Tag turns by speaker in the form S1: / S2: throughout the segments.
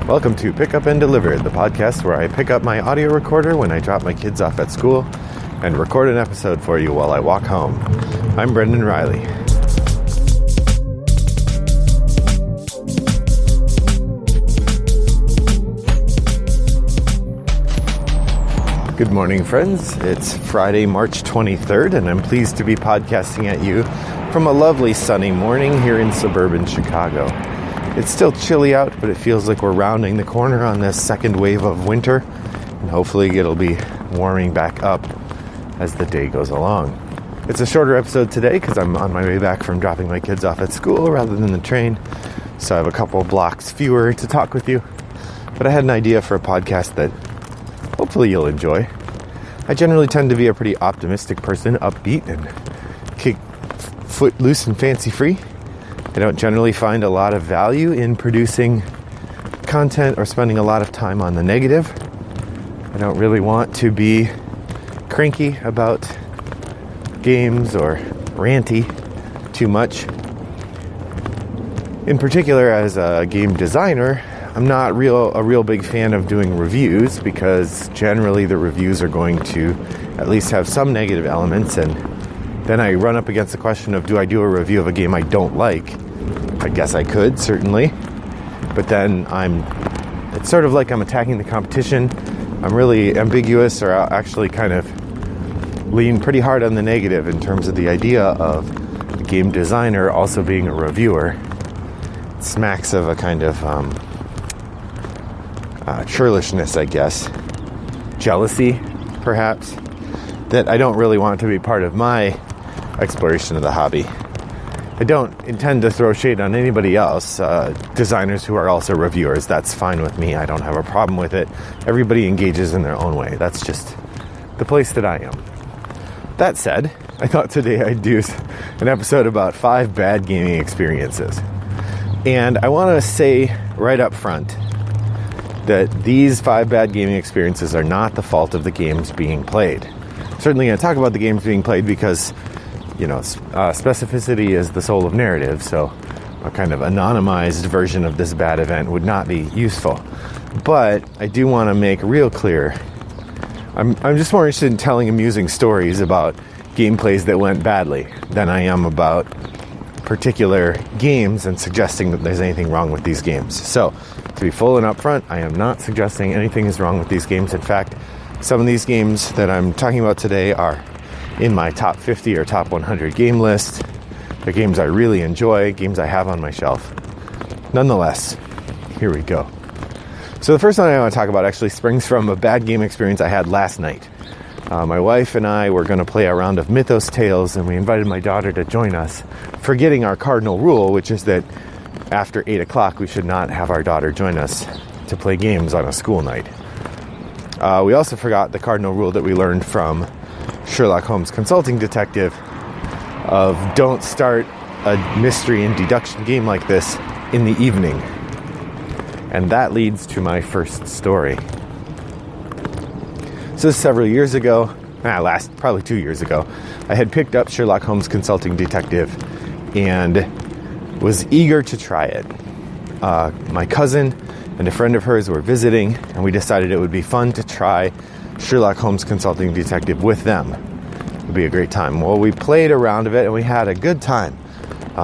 S1: Welcome to Pick Up and Deliver, the podcast where I pick up my audio recorder when I drop my kids off at school and record an episode for you while I walk home. I'm Brendan Riley. Good morning, friends. It's Friday, March 23rd, and I'm pleased to be podcasting at you from a lovely sunny morning here in suburban Chicago. It's still chilly out, but it feels like we're rounding the corner on this second wave of winter, and hopefully it'll be warming back up as the day goes along. It's a shorter episode today because I'm on my way back from dropping my kids off at school rather than the train, so I have a couple blocks fewer to talk with you. But I had an idea for a podcast that hopefully you'll enjoy. I generally tend to be a pretty optimistic person, upbeat, and kick foot loose and fancy free. I don't generally find a lot of value in producing content or spending a lot of time on the negative. I don't really want to be cranky about games or ranty too much. In particular, as a game designer, I'm not a real big fan of doing reviews because generally the reviews are going to at least have some negative elements, and then I run up against the question of, do I do a review of a game I don't like? I guess I could, certainly. But then it's sort of like I'm attacking the competition. I'm really ambiguous, or I'll actually kind of lean pretty hard on the negative in terms of the idea of a game designer also being a reviewer. It smacks of a kind of churlishness, I guess. Jealousy, perhaps, that I don't really want to be part of my exploration of the hobby. I don't intend to throw shade on anybody else, designers who are also reviewers. That's fine with me. I don't have a problem with it. Everybody engages in their own way. That's just the place that I am. That said, I thought today I'd do an episode about 5 bad gaming experiences. And I want to say right up front that these 5 bad gaming experiences are not the fault of the games being played. I'm certainly going to talk about the games being played because specificity is the soul of narrative, so a kind of anonymized version of this bad event would not be useful. But I do want to make real clear, I'm just more interested in telling amusing stories about gameplays that went badly than I am about particular games and suggesting that there's anything wrong with these games. So, to be full and upfront, I am not suggesting anything is wrong with these games. In fact, some of these games that I'm talking about today are in my top 50 or top 100 game list. They're games I really enjoy, games I have on my shelf. Nonetheless, here we go. So the first one I want to talk about actually springs from a bad game experience I had last night. My wife and I were going to play a round of Mythos Tales, and we invited my daughter to join us, forgetting our cardinal rule, which is that after 8 o'clock we should not have our daughter join us to play games on a school night. We also forgot the cardinal rule that we learned from Sherlock Holmes Consulting Detective of don't start a mystery and deduction game like this in the evening. And that leads to my first story. So several years ago, probably 2 years ago, I had picked up Sherlock Holmes Consulting Detective and was eager to try it. My cousin and a friend of hers were visiting, and we decided it would be fun to try Sherlock Holmes Consulting Detective with them. It would be a great time. Well, we played a round of it and we had a good time.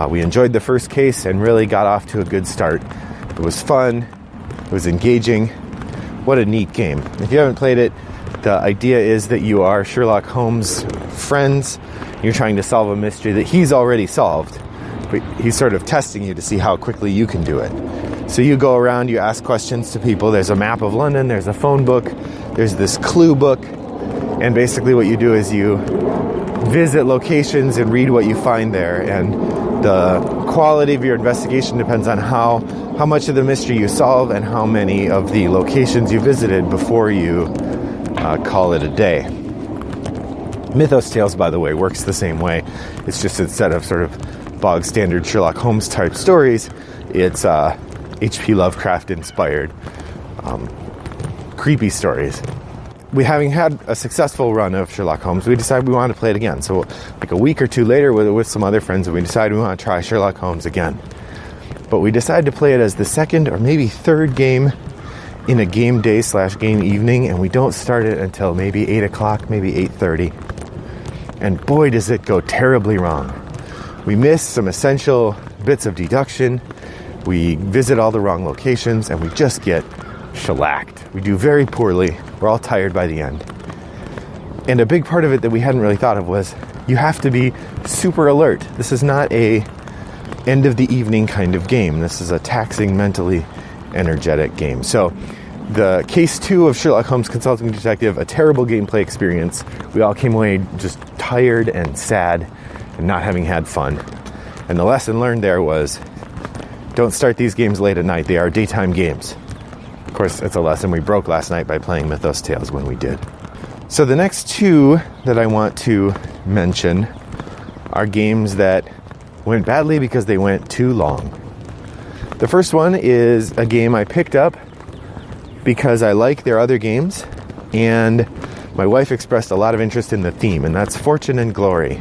S1: We enjoyed the first case and really got off to a good start. It was fun. It was engaging. What a neat game. If you haven't played it, the idea is that you are Sherlock Holmes' friends. You're trying to solve a mystery that he's already solved, but he's sort of testing you to see how quickly you can do it. So you go around, you ask questions to people. There's a map of London, there's a phone book, there's this clue book, and basically what you do is you visit locations and read what you find there, and the quality of your investigation depends on how much of the mystery you solve and how many of the locations you visited before you call it a day. Mythos Tales, by the way, works the same way. It's just instead of sort of bog standard Sherlock Holmes type stories, it's H.P. Lovecraft inspired creepy stories. We, having had a successful run of Sherlock Holmes, we decided we wanted to play it again. So like a week or two later with some other friends, we decided we want to try Sherlock Holmes again. But we decided to play it as the second or maybe third game in a game day / game evening, and we don't start it until maybe 8 o'clock, maybe 8:30. And boy, does it go terribly wrong. We miss some essential bits of deduction. We visit all the wrong locations, and we just get shellacked. We do very poorly. We're all tired by the end. And a big part of it that we hadn't really thought of was you have to be super alert. This is not a end of the evening kind of game. This is a taxing, mentally energetic game. So the case 2 of Sherlock Holmes Consulting Detective, a terrible gameplay experience. We all came away just tired and sad and not having had fun. And the lesson learned there was, don't start these games late at night. They are daytime games. Of course, it's a lesson we broke last night by playing Mythos Tales when we did. So the next 2 that I want to mention are games that went badly because they went too long. The first one is a game I picked up because I like their other games, and my wife expressed a lot of interest in the theme, and that's Fortune and Glory,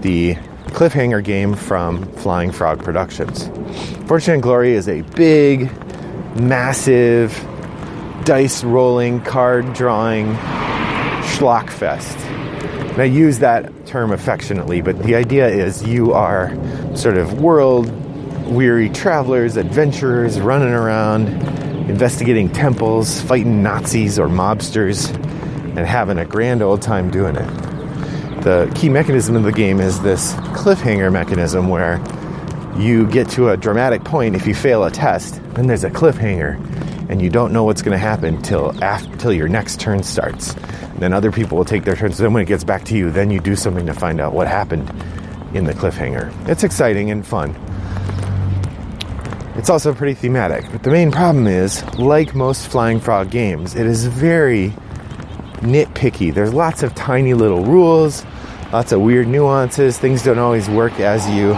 S1: the cliffhanger game from Flying Frog Productions. Fortune and Glory is a big, massive, dice-rolling, card-drawing schlockfest. And I use that term affectionately, but the idea is you are sort of world-weary travelers, adventurers, running around, investigating temples, fighting Nazis or mobsters, and having a grand old time doing it. The key mechanism of the game is this cliffhanger mechanism where you get to a dramatic point. If you fail a test, then there's a cliffhanger, and you don't know what's going to happen till your next turn starts. Then other people will take their turns. Then when it gets back to you, then you do something to find out what happened in the cliffhanger. It's exciting and fun. It's also pretty thematic. But the main problem is, like most Flying Frog games, it is very nitpicky. There's lots of tiny little rules, lots of weird nuances. Things don't always work as you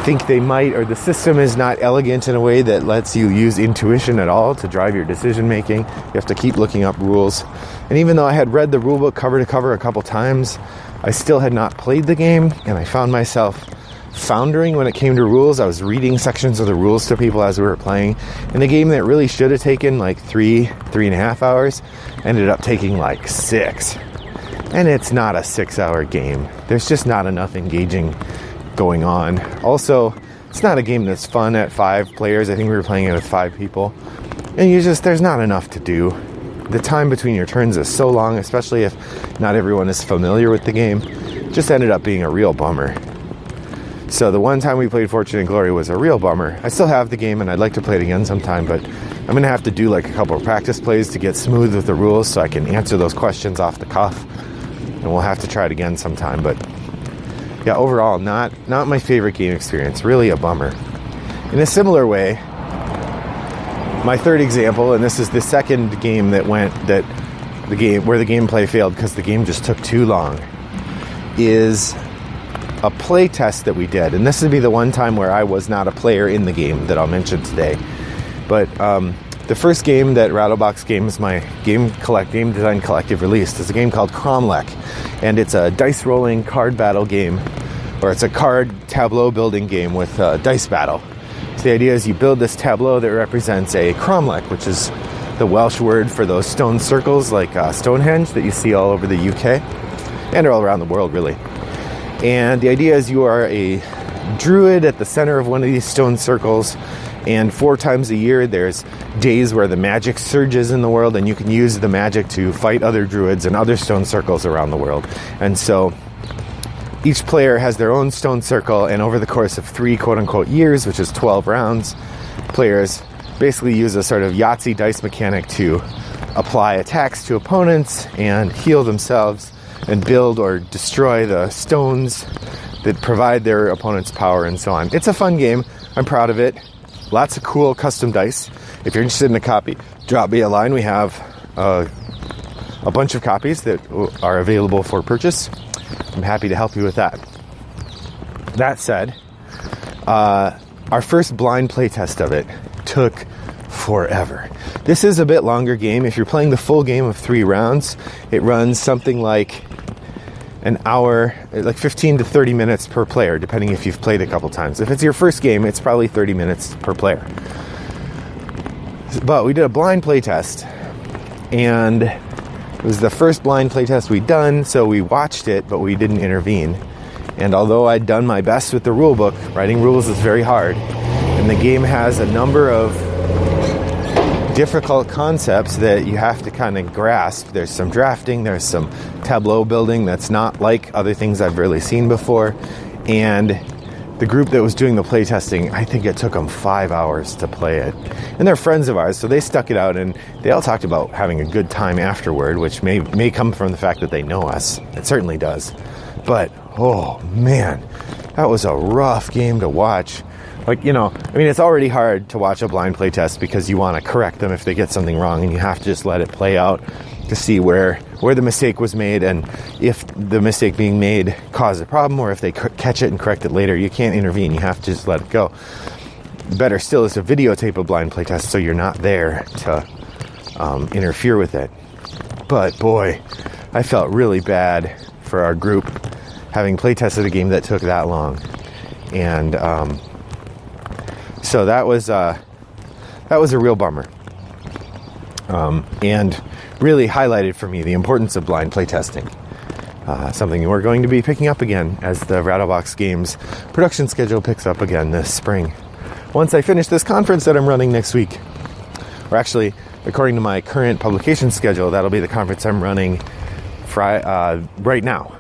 S1: think they might, or the system is not elegant in a way that lets you use intuition at all to drive your decision making. You have to keep looking up rules. And even though I had read the rulebook cover to cover a couple times, I still had not played the game, and I found myself foundering when it came to rules. I was reading sections of the rules to people as we were playing, and the game that really should have taken like 3.5 hours ended up taking like 6. And it's not a 6-hour game. There's just not enough engaging going on. Also, it's not a game that's fun at 5 players. I think we were playing it with 5 people, and there's not enough to do. The time between your turns is so long, especially if not everyone is familiar with the game. Just ended up being a real bummer. So the one time we played Fortune and Glory was a real bummer. I still have the game, and I'd like to play it again sometime, but I'm going to have to do like a couple of practice plays to get smooth with the rules so I can answer those questions off the cuff, and we'll have to try it again sometime. But yeah, overall, not my favorite game experience. Really a bummer. In a similar way, my third example, and this is the second game where the gameplay failed because the game just took too long, is a play test that we did. And this would be the one time where I was not a player in the game that I'll mention today. But the first game that Rattlebox Games, my game design collective, released is a game called Cromlech. And it's a dice rolling card battle game, or it's a card tableau building game with dice battle. So the idea is you build this tableau that represents a cromlech, which is the Welsh word for those stone circles like Stonehenge that you see all over the UK and all around the world, really. And the idea is you are a druid at the center of one of these stone circles, and 4 times a year there's days where the magic surges in the world, and you can use the magic to fight other druids and other stone circles around the world. And so each player has their own stone circle, and over the course of 3 quote-unquote years, which is 12 rounds, players basically use a sort of Yahtzee dice mechanic to apply attacks to opponents and heal themselves and build or destroy the stones that provide their opponents power and so on. It's a fun game. I'm proud of it. Lots of cool custom dice. If you're interested in a copy, drop me a line. We have a bunch of copies that are available for purchase. I'm happy to help you with that. That said, our first blind play test of it took forever. This is a bit longer game. If you're playing the full game of 3 rounds, it runs something like an hour, like 15 to 30 minutes per player, depending if you've played a couple times. If it's your first game, it's probably 30 minutes per player. But we did a blind playtest, and it was the first blind playtest we'd done, so we watched it, but we didn't intervene. And although I'd done my best with the rule book, writing rules is very hard, and the game has a number of difficult concepts that you have to kind of grasp. There's some drafting, there's some tableau building that's not like other things I've really seen before, and the group that was doing the playtesting, I think it took them 5 hours to play it. And they're friends of ours, so they stuck it out, and they all talked about having a good time afterward, which may come from the fact that they know us. It certainly does. But, oh man, that was a rough game to watch. Like, it's already hard to watch a blind playtest because you want to correct them if they get something wrong, and you have to just let it play out to see where the mistake was made, and if the mistake being made caused a problem, or if they catch it and correct it later. You can't intervene. You have to just let it go. Better still is to videotape a blind playtest so you're not there to interfere with it. But boy, I felt really bad for our group having playtested a game that took that long. And so that was a real bummer. And really highlighted for me the importance of blind playtesting. Something we're going to be picking up again as the Rattlebox Games production schedule picks up again this spring. Once I finish this conference that I'm running next week, or actually, according to my current publication schedule, that'll be the conference I'm running right now.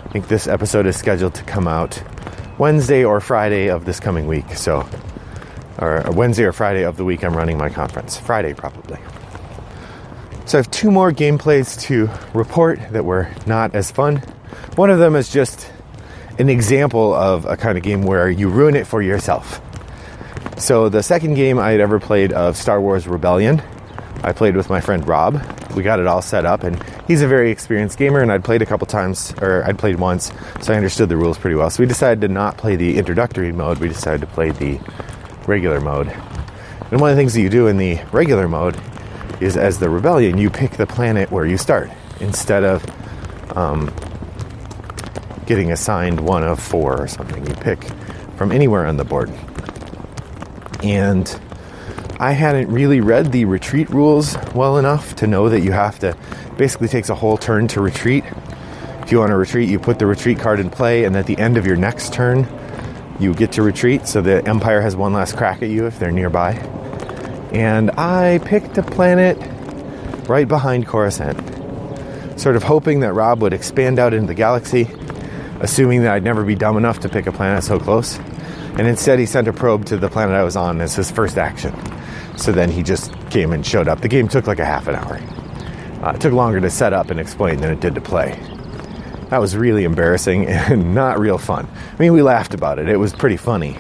S1: I think this episode is scheduled to come out Wednesday or Friday of this coming week. Or Wednesday or Friday of the week I'm running my conference. Friday, probably. So I have 2 more gameplays to report that were not as fun. One of them is just an example of a kind of game where you ruin it for yourself. So the second game I had ever played of Star Wars Rebellion, I played with my friend Rob. We got it all set up, and he's a very experienced gamer, and I'd played once, so I understood the rules pretty well. So we decided to not play the introductory mode. We decided to play the regular mode. And one of the things that you do in the regular mode is, as the Rebellion, you pick the planet where you start instead of getting assigned one of 4 or something. You pick from anywhere on the board. And I hadn't really read the retreat rules well enough to know that you have to, basically takes a whole turn to retreat. If you want to retreat, you put the retreat card in play, and at the end of your next turn, you get to retreat, so the Empire has one last crack at you if they're nearby. And I picked a planet right behind Coruscant, sort of hoping that Rob would expand out into the galaxy, assuming that I'd never be dumb enough to pick a planet so close. And instead he sent a probe to the planet I was on as his first action. So then he just came and showed up. The game took like a half an hour. It took longer to set up and explain than it did to play. That was really embarrassing and not real fun. I mean, we laughed about it. It was pretty funny.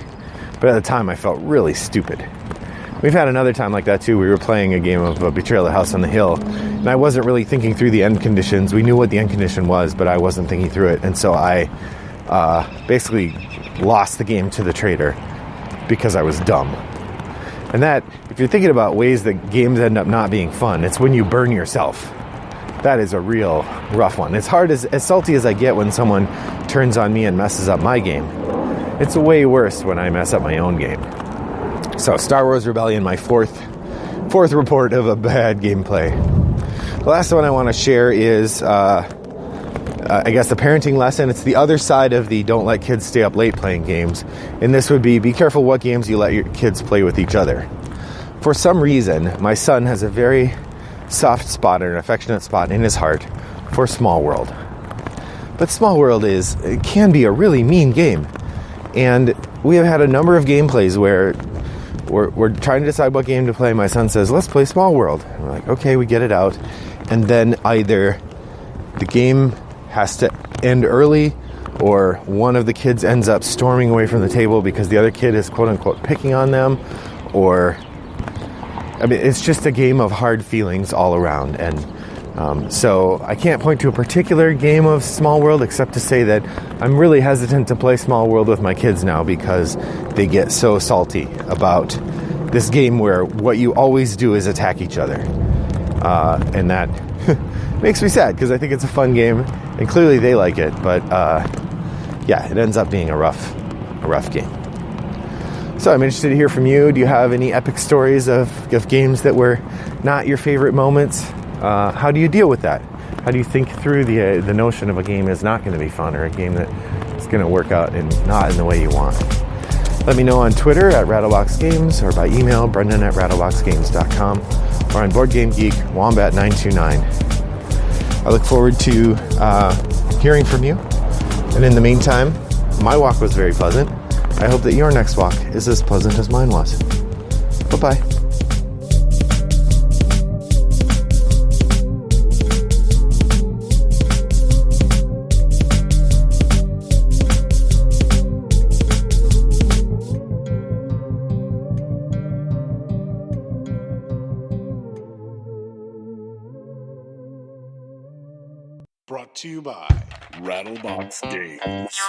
S1: But at the time, I felt really stupid. We've had another time like that, too. We were playing a game of Betrayal at the House on the Hill, and I wasn't really thinking through the end conditions. We knew what the end condition was, but I wasn't thinking through it. And so I basically lost the game to the traitor because I was dumb. And that, if you're thinking about ways that games end up not being fun, it's when you burn yourself. That is a real rough one. It's hard, as salty as I get when someone turns on me and messes up my game. It's way worse when I mess up my own game. So Star Wars Rebellion, my fourth report of a bad gameplay. The last one I want to share is, I guess, the parenting lesson. It's the other side of the don't let kids stay up late playing games. And this would be careful what games you let your kids play with each other. For some reason, my son has a very soft spot or an affectionate spot in his heart for Small World. But Small World it can be a really mean game. And we have had a number of gameplays where we're trying to decide what game to play. My son says, let's play Small World. And we're like, okay, we get it out. And then either the game has to end early, or one of the kids ends up storming away from the table because the other kid is quote-unquote picking on them, or it's just a game of hard feelings all around. And so I can't point to a particular game of Small World except to say that I'm really hesitant to play Small World with my kids now because they get so salty about this game where what you always do is attack each other. And that makes me sad because I think it's a fun game and clearly they like it. But yeah, it ends up being a rough game. So I'm interested to hear from you. Do you have any epic stories of games that were not your favorite moments? How do you deal with that? How do you think through the notion of a game is not going to be fun, or a game that is going to work out and not in the way you want? Let me know on Twitter at RattleboxGames, or by email, brendan@rattleboxgames.com, or on BoardGameGeek, Wombat929. I look forward to hearing from you. And in the meantime, my walk was very pleasant. I hope that your next walk is as pleasant as mine was. Bye-bye.
S2: Brought to you by Rattlebox Games.